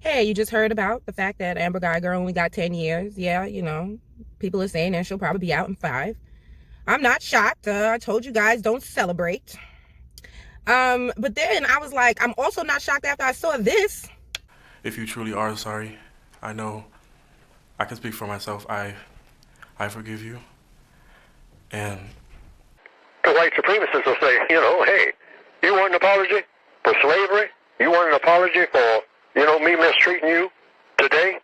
hey, you just heard about the fact that Amber Guyger only got 10 years. Yeah, people are saying that she'll probably be out in 5. I'm not shocked. I told you guys don't celebrate. But then I was like, I'm also not shocked after I saw this. If you truly are sorry, I know I can speak for myself. I forgive you. And The white supremacists will say, hey, you want an apology for slavery? You want an apology for, me mistreating you today?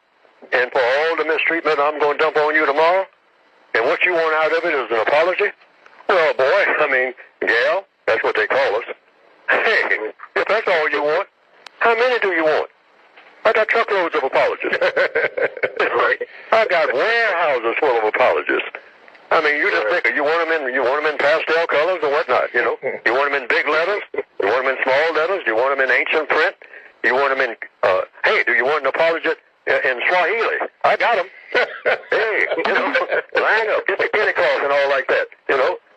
And for all the mistreatment I'm going to dump on you tomorrow? And what you want out of it is an apology? Well, boy, gal, that's what they call us. Hey, if that's all you want, how many do you want? I got truckloads of apologies. Right. I got warehouses full of apologies. You just think you want them in pastel colors or whatnot. You want them in big letters. You want them in small letters. You want them in ancient print. You want them in. Hey, do you want an apology in Swahili? I got them. Hey, line up, get the kitty cloth and all like that.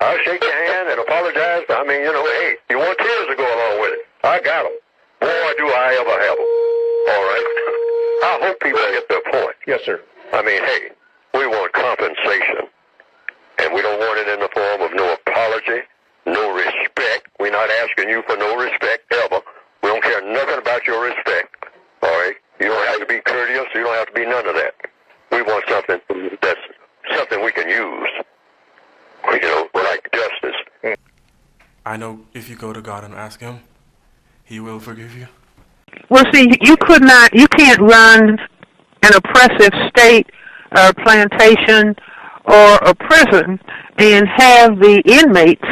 I'll shake your hand and apologize. Hey, you want tears to go along with it? I got them. Boy, do I ever have them. All right. I hope people get their point. Yes, sir. Hey, we want compensation. And we don't want it in the form of no apology, no respect. We're not asking you for no respect ever. We don't care nothing about your respect. All right? You don't have to be courteous. You don't have to be none of that. We want something that's something we can use. Like justice. I know if you go to God and ask Him, He will forgive you. Well, see, you can't run an oppressive state or plantation or a prison and have the inmates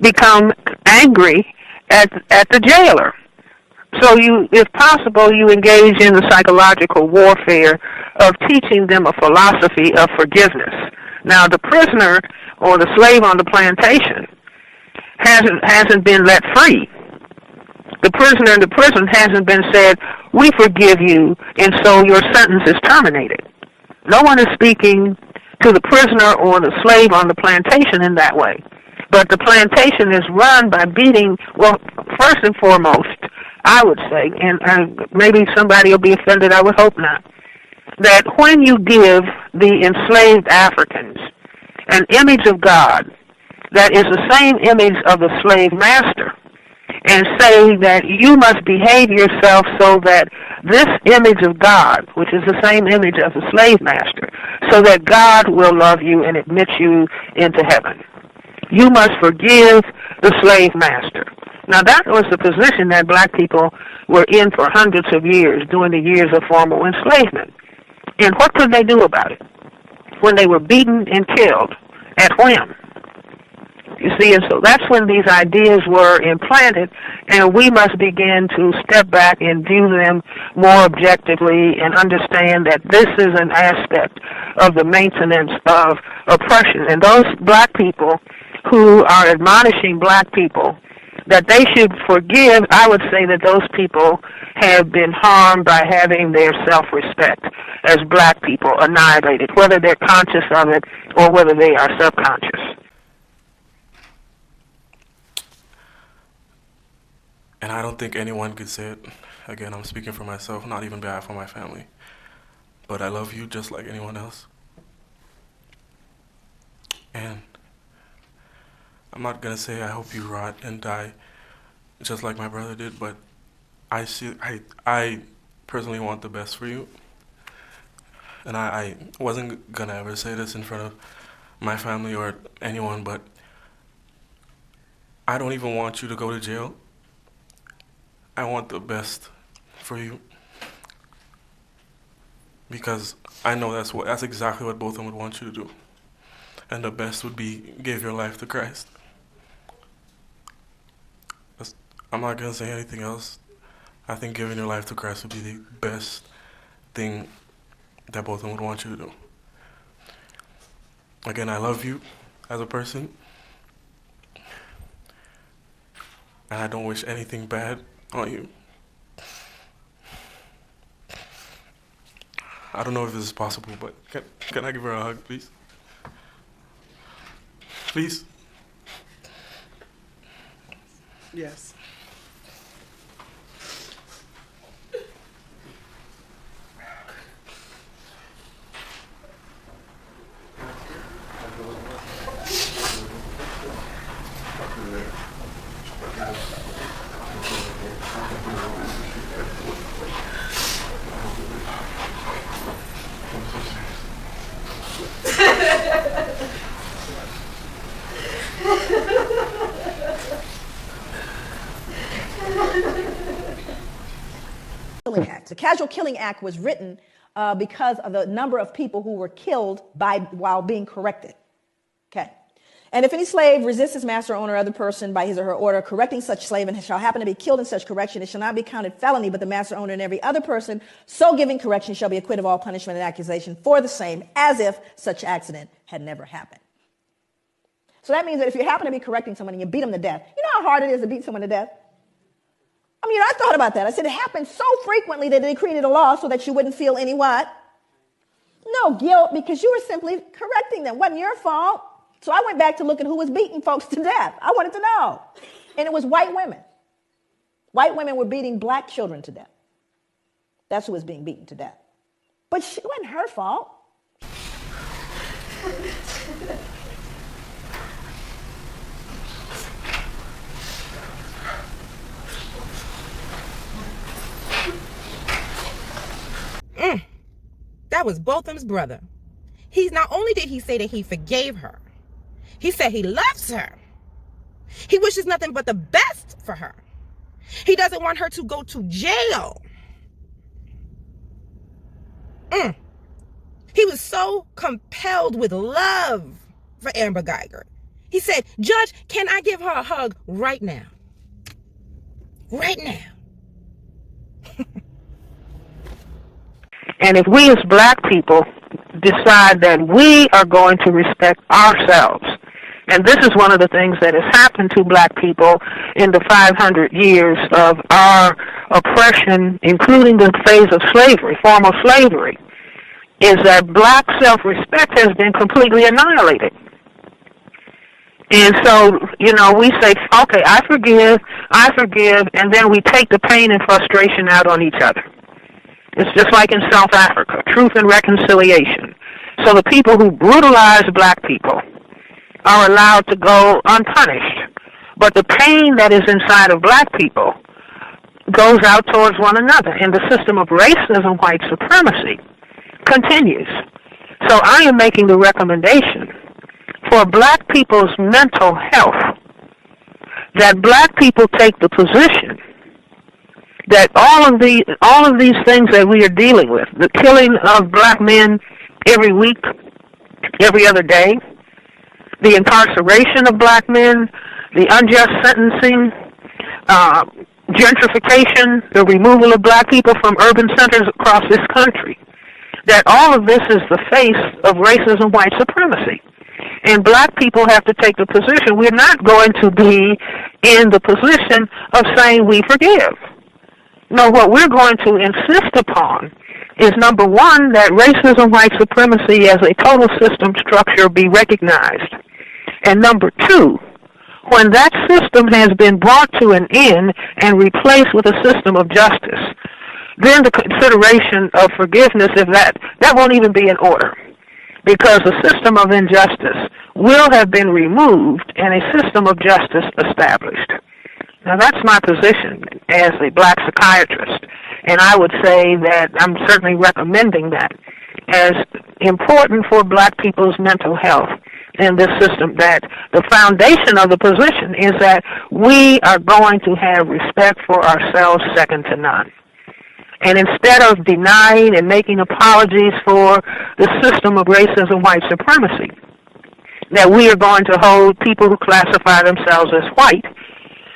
become angry at the jailer. So if possible, you engage in the psychological warfare of teaching them a philosophy of forgiveness. Now, the prisoner or the slave on the plantation hasn't been let free. The prisoner in the prison hasn't been said, we forgive you, and so your sentence is terminated. No one is speaking to the prisoner or the slave on the plantation in that way. But the plantation is run by beating, well, first and foremost, I would say, and maybe somebody will be offended, I would hope not, that when you give the enslaved Africans an image of God that is the same image of the slave master, and say that you must behave yourself so that this image of God, which is the same image of the slave master, so that God will love you and admit you into heaven. You must forgive the slave master. Now that was the position that black people were in for hundreds of years, during the years of formal enslavement. And what could they do about it when they were beaten and killed at whim? You see, and so that's when these ideas were implanted, and we must begin to step back and view them more objectively and understand that this is an aspect of the maintenance of oppression. And those black people who are admonishing black people that they should forgive, I would say that those people have been harmed by having their self-respect as black people annihilated, whether they're conscious of it or whether they are subconscious. And I don't think anyone could say it. Again, I'm speaking for myself, not even behalf of my family. But I love you just like anyone else. And I'm not gonna say I hope you rot and die just like my brother did, but I personally want the best for you. And I wasn't gonna ever say this in front of my family or anyone, but I don't even want you to go to jail. I want the best for you. Because I know that's exactly what both of them would want you to do. And the best would be give your life to Christ. I'm not gonna say anything else. I think giving your life to Christ would be the best thing that both of them would want you to do. Again, I love you as a person. And I don't wish anything bad on you. I don't know if this is possible, but can I give her a hug, please? Please? Yes. Killing Act. The Casual Killing Act was written because of the number of people who were killed while being corrected. Okay. And if any slave resists his master, owner, or other person by his or her order correcting such slave and shall happen to be killed in such correction, it shall not be counted felony, but the master, owner, and every other person so giving correction shall be acquitted of all punishment and accusation for the same, as if such accident had never happened. So that means that if you happen to be correcting someone and you beat them to death, you know how hard it is to beat someone to death? I mean, I thought about that. I said it happened so frequently that they created a law so that you wouldn't feel any what? No guilt, because you were simply correcting them. It wasn't your fault. So I went back to look at who was beating folks to death. I wanted to know. And it was white women. White women were beating black children to death. That's who was being beaten to death. But it wasn't her fault. That was Botham's brother. He's not only did he say that he forgave her, he said he loves her. He wishes nothing but the best for her. He doesn't want her to go to jail. He was so compelled with love for Amber Guyger. He said, Judge, can I give her a hug right now? Right now. And if we as black people decide that we are going to respect ourselves, and this is one of the things that has happened to black people in the 500 years of our oppression, including the phase of slavery, formal slavery, is that black self-respect has been completely annihilated. And so, we say, okay, I forgive, and then we take the pain and frustration out on each other. It's just like in South Africa, truth and reconciliation. So the people who brutalize black people are allowed to go unpunished. But the pain that is inside of black people goes out towards one another. And the system of racism, white supremacy, continues. So I am making the recommendation for black people's mental health that black people take the position that all of these things that we are dealing with, the killing of black men every week, every other day, the incarceration of black men, the unjust sentencing, gentrification, the removal of black people from urban centers across this country, that all of this is the face of racism, white supremacy. And black people have to take the position. We're not going to be in the position of saying we forgive. No, what we're going to insist upon is, number one, that racism, white supremacy as a total system structure be recognized. And number two, when that system has been brought to an end and replaced with a system of justice, then the consideration of forgiveness, if that won't even be in order, because the system of injustice will have been removed and a system of justice established. Now, that's my position as a black psychiatrist, and I would say that I'm certainly recommending that as important for black people's mental health in this system, that the foundation of the position is that we are going to have respect for ourselves second to none. And instead of denying and making apologies for the system of racism, white supremacy, that we are going to hold people who classify themselves as white,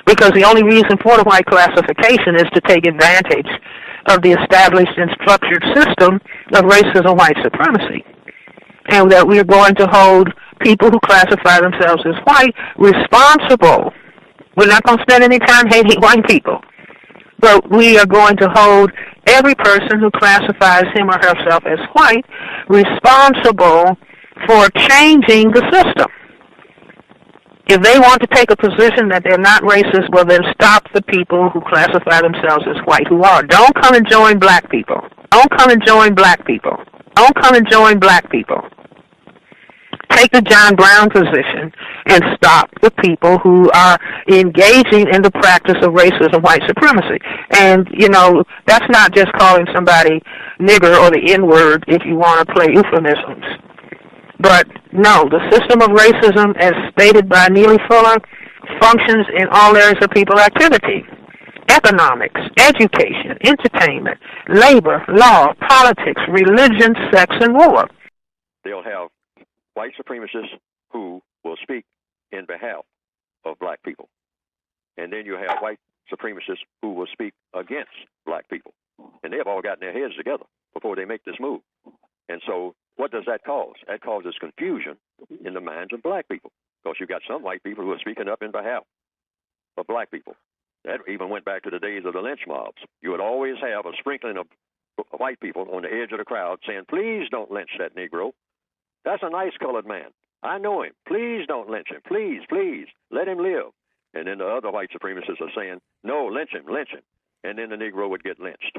because the only reason for the white classification is to take advantage of the established and structured system of racism, white supremacy. And that we are going to hold people who classify themselves as white responsible. We're not going to spend any time hating white people. But we are going to hold every person who classifies him or herself as white responsible for changing the system. If they want to take a position that they're not racist, well, then stop the people who classify themselves as white who are. Don't come and join black people. Don't come and join black people. Don't come and join black people. Take the John Brown position and stop the people who are engaging in the practice of racism, white supremacy. And, that's not just calling somebody nigger or the N-word if you want to play euphemisms. But no, the system of racism, as stated by Neely Fuller, functions in all areas of people activity. economics, education, entertainment, labor, law, politics, religion, sex, and war. They'll have white supremacists who will speak in behalf of black people. And then you have white supremacists who will speak against black people. And they have all gotten their heads together before they make this move. And so what does that cause? That causes confusion in the minds of black people, because you've got some white people who are speaking up in behalf of black people. That even went back to the days of the lynch mobs. You would always have a sprinkling of white people on the edge of the crowd saying, please don't lynch that Negro. That's a nice colored man. I know him. Please don't lynch him. Please, please, let him live. And then the other white supremacists are saying, no, lynch him, lynch him. And then the Negro would get lynched.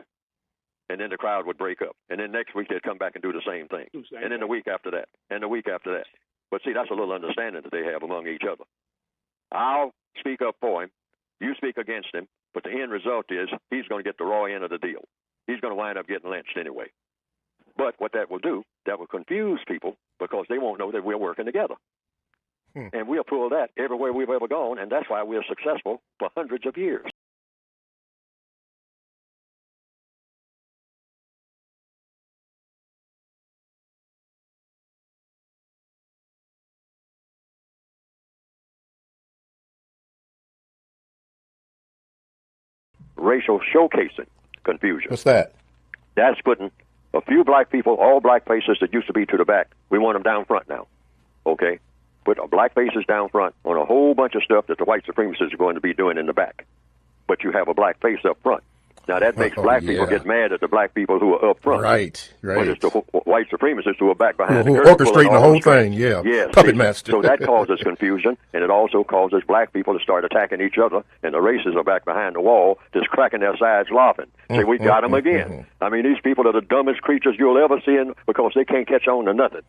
And then the crowd would break up. And then next week they'd come back and do the same thing. And then the week after that. And the week after that. But see, that's a little understanding that they have among each other. I'll speak up for him. You speak against him. But the end result is he's going to get the raw end of the deal. He's going to wind up getting lynched anyway. But what that will do, that will confuse people because they won't know that we're working together. And we'll pull that everywhere we've ever gone, and that's why we're successful for hundreds of years. Racial showcasing confusion. What's that? That's putting a few black people, all black faces that used to be to the back. We want them down front now. Okay? Put black faces down front on a whole bunch of stuff that the white supremacists are going to be doing in the back. But you have a black face up front. Now, that makes black people get mad at the black people who are up front. Right. But it's the white supremacists who are back behind who the are orchestrating the whole thing, Yes, puppet master. So that causes confusion, and it also causes black people to start attacking each other, and the racists are back behind the wall just cracking their sides laughing. Say, we got them again. I mean, these people are the dumbest creatures you'll ever see because they can't catch on to nothing.